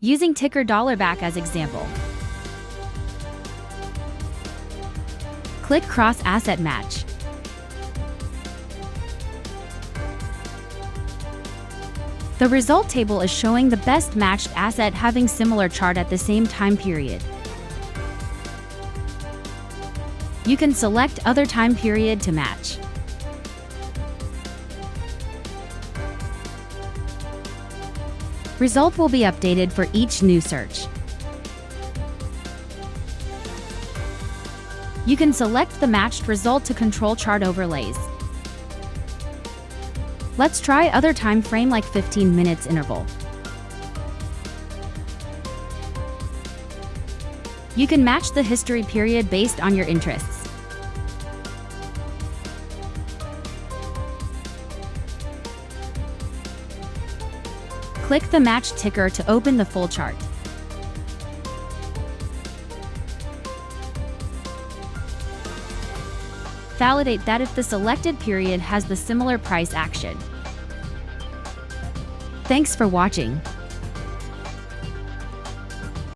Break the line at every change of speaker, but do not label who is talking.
Using ticker $back as example. Click Cross Asset Match. The result table is showing the best matched asset having similar chart at the same time period. You can select other time period to match. Result will be updated for each new search. You can select the matched result to control chart overlays. Let's try other time frame like 15 minutes interval. You can match the history period based on your interests. Click the match ticker to open the full chart. Validate that if the selected period has the similar price action. Thanks for watching.